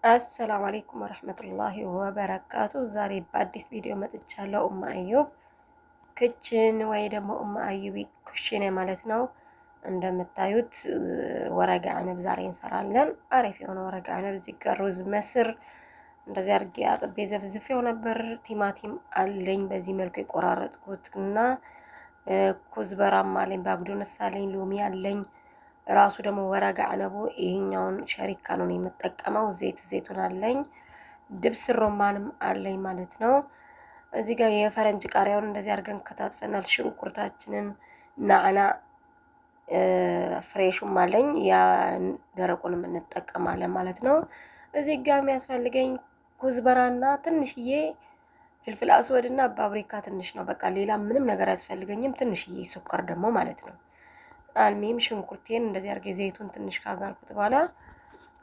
አሰላሙ አለይኩም ወረህመቱላሂ ወበረካቱ። ዛሬ በአዲስ ቪዲዮ መጥቻለሁ። ኡማ አዩብ ክችን ወይ ደግሞ ኡማ አዩብ ኩሽኔ ማለት ነው። እንደምታዩት ወረጋ አነብ ዛሬ እንሰራለን። አሪፍ የሆነ ወረጋ አነብ። እዚህ ጋር ሩዝ መስር እንደዚህ አድርጌ አጥቤ ዘፍዝፌው ነበር። ቲማቲም አለኝ በዚህ መልኩ የቆራረጥኩት እና ኩዝበራም አለኝ፣ ባግዶንስ አለኝ፣ ሎሚ አለኝ። ራሱ ደግሞ ወረጋ አነቡ ይሄኛውን ሸሪካ ነው የምጠቀመው። ዘይቱን አለኝ፣ ድብስ ሮማንም አለኝ ማለት ነው። እዚህ ጋር የፈረንጅ ቃሪያውን እንደዚህ አድርገን ከታትፈናል። ሽንኩርታችንን ናዕና ፍሬሹም አለኝ፣ ያ ደረቁንም እንጠቀማለን ማለት ነው። እዚህ ጋር የሚያስፈልገኝ ኩዝበራና ትንሽዬ ፍልፍል አስወድና ፓፕሪካ ትንሽ ነው። በቃ ሌላ ምንም ነገር አያስፈልገኝም። ትንሽዬ ስኳር ደግሞ ማለት ነው። አልሚም ሽንኩርቴን እንደዚህ አድርጌ ዘይቱን ትንሽ ካጋልኩት በኋላ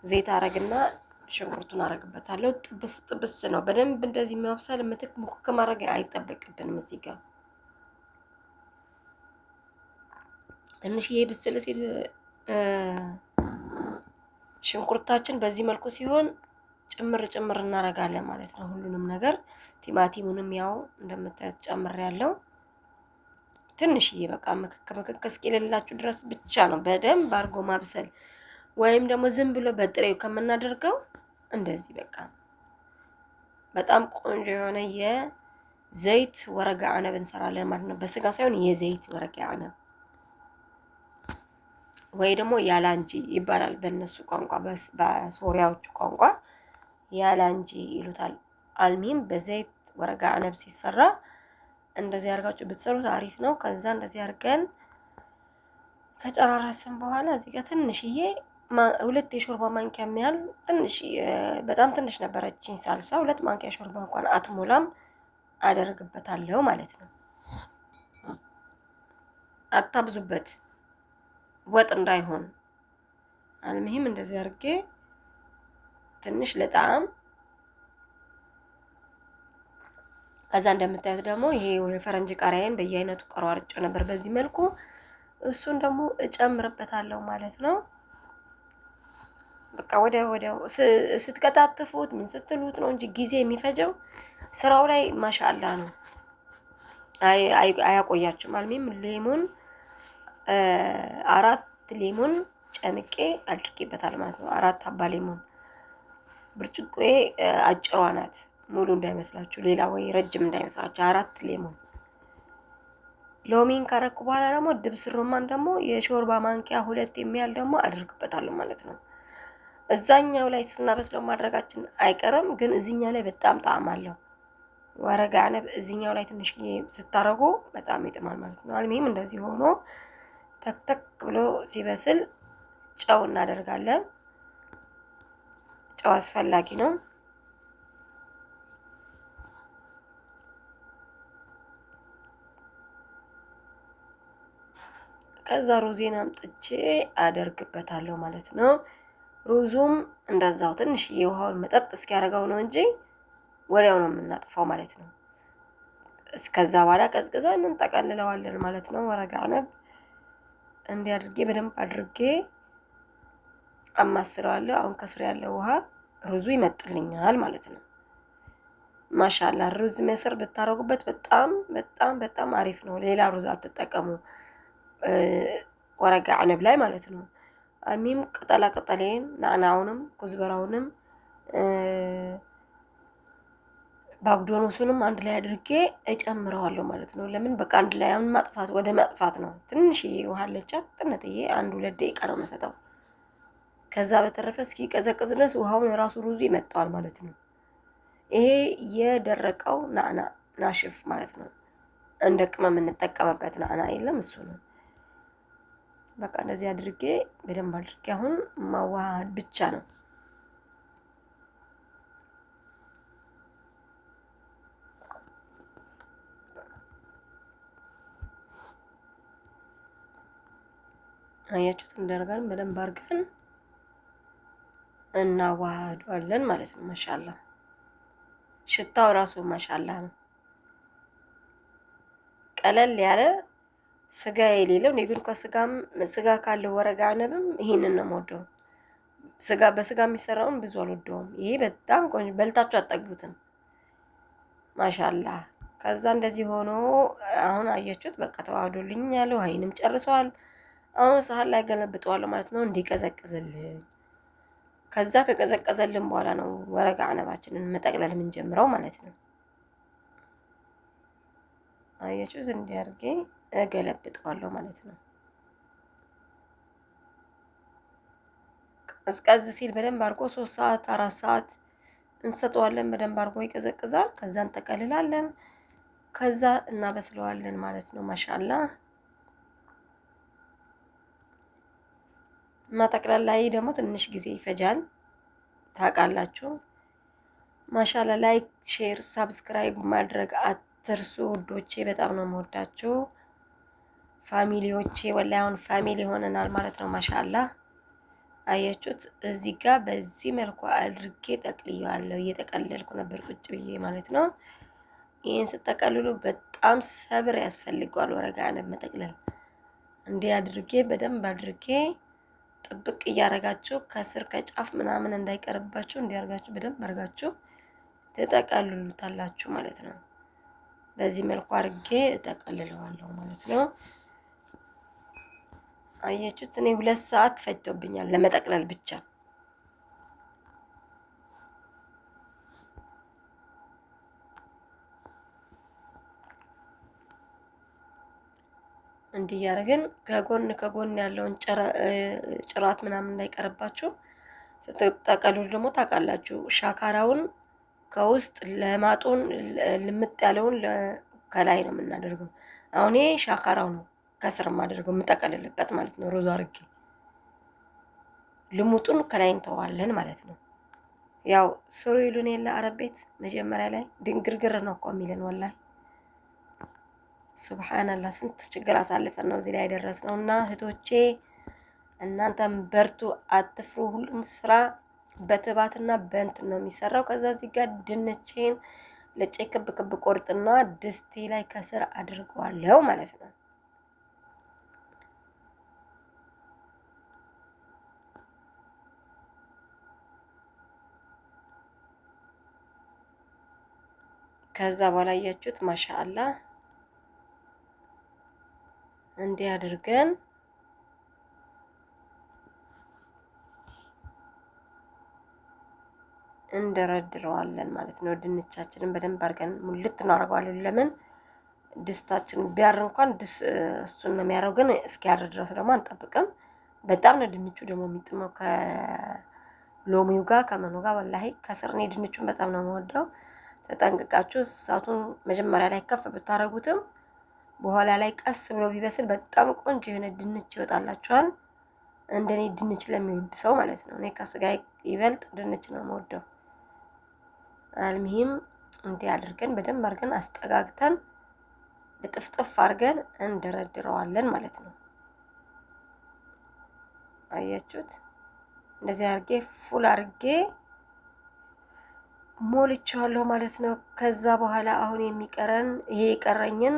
ዘይት አረግና ሽንኩርቱን አረግበታለሁ። ጥብስ ነው በደንብ እንደዚህ የሚያብሳል። ምትክ ሙክክ ማድረግ አይጠበቅብንም። እዚህ ጋር ትንሽዬ ብስል ሲል ሽንኩርታችን በዚህ መልኩ ሲሆን ጭምር እናረጋለን ማለት ነው። ሁሉንም ነገር ቲማቲሙንም ያው እንደምታዩት ጨምሬያለሁ። ትንሽዬ በቃ ምክክ እስኪልላችሁ ድረስ ብቻ ነው በደንብ አድርጎ ማብሰል። ወይም ደግሞ ዝም ብሎ በጥሬው ከምናደርገው እንደዚህ በቃ በጣም ቆንጆ የሆነ የዘይት ወረጋ አነብ እንሰራለን ማለት ነው። በስጋ ሳይሆን የዘይት ወረጋ አነብ ወይ ደግሞ ያላንጂ ይባላል በእነሱ ቋንቋ፣ በሶሪያዎቹ ቋንቋ ያላንጂ ይሉታል። አልሚም በዘይት ወረጋ አነብ ሲሰራ እንደዚህ አድርጋችሁ ብትሰሩት አሪፍ ነው። ከዛ እንደዚህ አድርገን ከጨራረስን በኋላ እዚህ ጋር ትንሽዬ 2 የሾርባ ማንኪያ የሚያህል ትንሽ በጣም ትንሽ ነበረችኝ ሳልሳ 2 ማንኪያ ሾርባ እንኳን አትሞላም አደርግበታለሁ ማለት ነው። አታብዙበት ወጥ እንዳይሆን። አልሙሂም እንደዚህ አድርጌ ትንሽ ለጣም ከዛ እንደምታዩት ደግሞ ይሄ የፈረንጅ ቃሪያን በየአይነቱ ቆራርጬ ነበር በዚህ መልኩ። እሱን ደግሞ እጨምርበታለሁ ማለት ነው። በቃ ወዲያው ስትከታተፉት ምን ስትሉት ነው እንጂ ጊዜ የሚፈጀው ስራው ላይ ማሻአላ ነው። አያቆያችሁም። አልሚም ሌሞን 4 ሌሞን ጨምቄ አድርጌበታል ማለት ነው። 4 ሀባ ሌሞን። ብርጭቆዬ አጭሯ ናት፣ ሙሉ እንዳይመስላችሁ፣ ሌላ ወይ ረጅም እንዳይመስላችሁ። 4 ሌሞን ሎሚን ካረኩ በኋላ ደግሞ ድብስ ሮማን ደግሞ የሾርባ ማንኪያ 2 የሚያህል ደግሞ አድርግበታለሁ ማለት ነው። እዛኛው ላይ ስናበስለው ማድረጋችን አይቀርም፣ ግን እዚህኛው ላይ በጣም ጣዕም አለው። ወረጋ አነብ እዚህኛው ላይ ትንሽ ስታረጉ በጣም ይጥማል ማለት ነው። አልሚም እንደዚህ ሆኖ ተክተክ ብሎ ሲበስል ጨው እናደርጋለን። ጨው አስፈላጊ ነው። ከዛ ሩዜን አምጥቼ አደርግበታለሁ ማለት ነው። ሩዙም እንደዛው ትንሽ የውሃውን መጠጥ እስኪያደርገው ነው እንጂ ወዲያው ነው የምናጠፋው ማለት ነው። እስከዛ በኋላ ቀዝቅዘን እንጠቀልለዋለን ማለት ነው። ወረጋ አነብ እንዲህ አድርጌ በደንብ አድርጌ አማስለዋለሁ። አሁን ከስር ያለው ውሃ ሩዙ ይመጥልኛል ማለት ነው። ማሻአላ ሩዝ መስር ብታረጉበት በጣም በጣም በጣም አሪፍ ነው። ሌላ ሩዝ አትጠቀሙ ወረጋ አነብ ላይ ማለት ነው። አልሚም ቅጠሌን ናዕናውንም ኩዝበራውንም ባግዶኖሱንም አንድ ላይ አድርጌ እጨምረዋለሁ ማለት ነው። ለምን በቃ አንድ ላይ አሁን ወደ ማጥፋት ነው። ትንሽዬ ውሃ አለቻት ጥነትዬ 1-2 ደቂቃ ነው የምሰጠው። ከዛ በተረፈ እስኪ ቀዘቅዝ ድረስ ውሃውን ራሱ ሩዙ ይመጣዋል ማለት ነው። ይሄ የደረቀው ናዕና ናሽፍ ማለት ነው። እንደ ቅመም የምንጠቀምበት ናዕና የለም እሱ ነው። በቃ እንደዚህ አድርጌ በደንብ አድርጌ አሁን ማዋሃድ ብቻ ነው። አያችሁት? እንደርጋን በደንብ አድርገን እናዋሃዷለን ማለት ነው። ማሻአላ ሽታው ራሱ ማሻአላ ነው። ቀለል ያለ ስጋ የሌለው እኔ ግን ስጋ ካለው ወረጋ አነብም ይሄንን ነው የምወደው። በስጋ የሚሰራውን ብዙ አልወደውም። ይሄ በጣም ቆንጆ በልታችሁ አጠግቡትም። ማሻአላህ። ከዛ እንደዚህ ሆኖ አሁን አያችሁት፣ በቃ ተዋህዶልኛል። ውሃዬንም ጨርሰዋል። አሁን ሳህን ላይ ገለብጠዋለሁ ማለት ነው እንዲቀዘቅዝልን። ከዛ ከቀዘቀዘልን በኋላ ነው ወረቀ አነባችንን መጠቅለል የምንጀምረው ማለት ነው። አያችሁት፣ እንዲያርጌ እገለብጠዋለሁ ማለት ነው። ቀዝቀዝ ሲል በደንብ አድርጎ 3 ሰዓት 4 ሰዓት እንሰጠዋለን። በደንብ አድርጎ ይቀዘቅዛል። ከዛ እንጠቀልላለን። ከዛ እናበስለዋለን ማለት ነው። ማሻአላ ማጠቅለል ላይ ደግሞ ትንሽ ጊዜ ይፈጃል ታውቃላችሁ። ማሻአላ ላይክ፣ ሼር፣ ሰብስክራይብ ማድረግ አትርሱ ውዶቼ። በጣም ነው የምወዳችሁ ፋሚሊዎቼ። ወላሂ አሁን ፋሚሊ ሆነናል ማለት ነው። ማሻአላ አያችሁት። እዚህ ጋር በዚህ መልኩ አድርጌ ጠቅልያለሁ። እየጠቀለልኩ ነበር ቁጭ ብዬ ማለት ነው። ይህን ስጠቀልሉ በጣም ሰብር ያስፈልገዋል። ወረቀ አነብ መጠቅለል እንዲህ አድርጌ በደንብ አድርጌ ጥብቅ እያረጋችሁ ከስር ከጫፍ ምናምን እንዳይቀርባችሁ እንዲያርጋችሁ በደንብ አርጋችሁ ትጠቀልሉታላችሁ ማለት ነው። በዚህ መልኩ አድርጌ እጠቀልለዋለሁ ማለት ነው። አያችሁት፣ እኔ 2 ሰዓት ፈጅቶብኛል ለመጠቅለል ብቻ። እንዲህ ያደረግን ከጎን ያለውን ጭራት ምናምን እንዳይቀርባችሁ ስትጠቀልሉ ደግሞ ታውቃላችሁ፣ ሻካራውን ከውስጥ ለማጡን ልምጥ ያለውን ከላይ ነው የምናደርገው። አሁን ይሄ ሻካራው ነው ከስር የማደርገው የምጠቀልልበት ማለት ነው። ሩዝ አድርጌ ልሙጡን ከላይ እንተዋለን ማለት ነው። ያው ስሩ ይሉን የለ አረብ ቤት መጀመሪያ ላይ ድንግርግር ነው እኮ የሚለን ወላሂ። ሱብሃንአላህ ስንት ችግር አሳልፈን ነው እዚህ ላይ ያደረስነው። እና እህቶቼ እናንተም በርቱ፣ አትፍሩ። ሁሉም ስራ በትባትና በእንትን ነው የሚሰራው። ከዛ እዚህ ጋር ድንቼን ልጬ ክብ ክብ ቆርጥና ድስቴ ላይ ከስር አድርገዋለሁ ማለት ነው። ከዛ በኋላ ያያችሁት ማሻአላህ እንዲህ አድርገን እንደረድረዋለን ማለት ነው። ድንቻችንን በደንብ አድርገን ሙልት እናደርገዋለን። ለምን ድስታችን ቢያር እንኳን እሱን ነው የሚያረው፣ ግን እስኪያር ድረስ ደግሞ አንጠብቅም። በጣም ነው ድንቹ ደግሞ የሚጥመው ከሎሚው ጋር ከመኑ ጋር ወላሂ። ከስር እኔ ድንቹን በጣም ነው የምወደው። ተጠንቅቃችሁ እሳቱን መጀመሪያ ላይ ከፍ ብታረጉትም በኋላ ላይ ቀስ ብሎ ቢበስል በጣም ቆንጆ የሆነ ድንች ይወጣላችኋል። እንደኔ ድንች ለሚወድ ሰው ማለት ነው። እኔ ከስጋ ይበልጥ ድንች ነው የምወደው። አልሙሂም እንዲህ አድርገን በደንብ አድርገን አስጠጋግተን ልጥፍጥፍ አድርገን እንደረድረዋለን ማለት ነው። አያችሁት? እንደዚህ አድርጌ ፉል አድርጌ ሞልቼዋለሁ ማለት ነው። ከዛ በኋላ አሁን የሚቀረን ይሄ የቀረኝን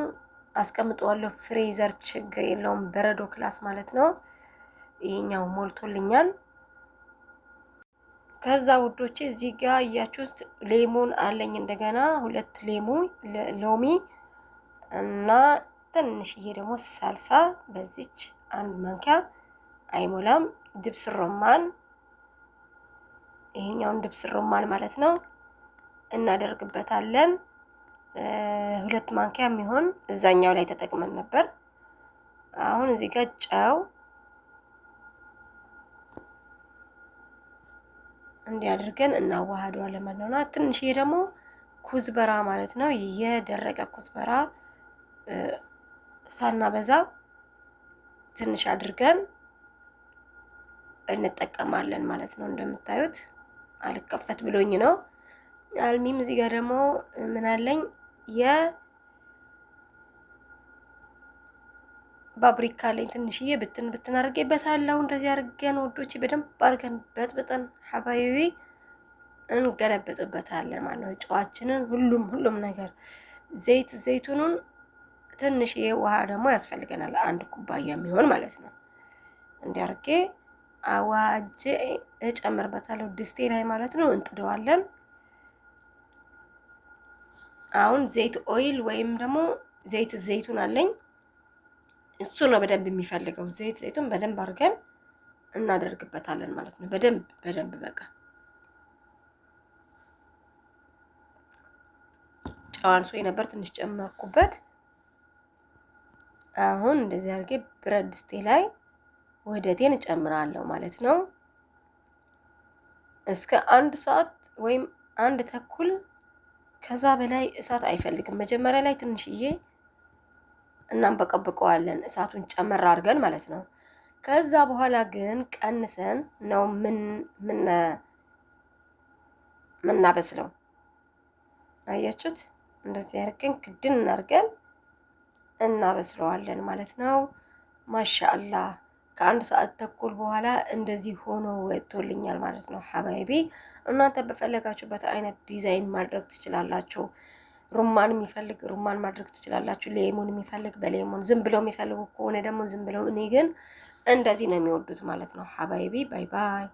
አስቀምጠዋለሁ ፍሬዘር፣ ችግር የለውም በረዶ ክላስ ማለት ነው። ይሄኛው ሞልቶልኛል። ከዛ ውዶቼ እዚህ ጋር እያችሁት ሌሞን አለኝ እንደገና 2 ሎሚ እና ትንሽዬ ደግሞ ሳልሳ በዚች 1 ማንኪያ አይሞላም ድብስ ሮማን፣ ይሄኛውን ድብስ ሮማን ማለት ነው እናደርግበታለን። 2 ማንኪያ የሚሆን እዛኛው ላይ ተጠቅመን ነበር። አሁን እዚህ ጋር ጨው እንዲያደርገን እናዋሃደዋለን ማለት ነው። ትንሽዬ ደግሞ ኩዝበራ ማለት ነው፣ የደረቀ ኩዝበራ ሳናበዛ ትንሽ አድርገን እንጠቀማለን ማለት ነው። እንደምታዩት አልከፈት ብሎኝ ነው። አልሚም እዚህ ጋር ደግሞ ምን አለኝ የባብሪካ ላይ ትንሽዬ ብትን አድርጌበታለሁ። እንደዚህ አድርገን ወዶች በደንብ አድርገን በጥብጠን ሐባይቢ እንገለብጥበታለን ማለት ነው። ጨዋችንን ሁሉም ነገር ዘይቱኑን ትንሽዬ ውሃ ደግሞ ያስፈልገናል 1 ኩባያ የሚሆን ማለት ነው። እንዲያርጌ አዋጄ እጨምርበታለሁ ድስቴ ላይ ማለት ነው። እንጥደዋለን። አሁን ዘይት ኦይል ወይም ደግሞ ዘይት ዘይቱን አለኝ። እሱ ነው በደንብ የሚፈልገው። ዘይቱን በደንብ አድርገን እናደርግበታለን ማለት ነው። በደንብ በቃ ጨው አንሶኝ ነበር፣ ትንሽ ጨመርኩበት። አሁን እንደዚህ አድርጌ ብረት ድስቴ ላይ ወህደቴን እጨምራለሁ ማለት ነው። እስከ 1 ሰዓት ወይም 1 ተኩል ከዛ በላይ እሳት አይፈልግም። መጀመሪያ ላይ ትንሽዬ እናንበቀብቀዋለን እሳቱን ጨመር አድርገን ማለት ነው። ከዛ በኋላ ግን ቀንሰን ነው ምናበስለው። አያችሁት? እንደዚህ አድርገን ክድን እናድርገን እናበስለዋለን ማለት ነው። ማሻአላህ ከ1 ሰዓት ተኩል በኋላ እንደዚህ ሆኖ ወጥቶልኛል ማለት ነው። ሐባይቢ እናንተ በፈለጋችሁበት አይነት ዲዛይን ማድረግ ትችላላችሁ። ሩማን የሚፈልግ ሩማን ማድረግ ትችላላችሁ። ሌሞን የሚፈልግ በሌሞን፣ ዝም ብለው የሚፈልጉ ከሆነ ደግሞ ዝም ብለው። እኔ ግን እንደዚህ ነው የሚወዱት ማለት ነው። ሐባይቢ ባይ ባይ።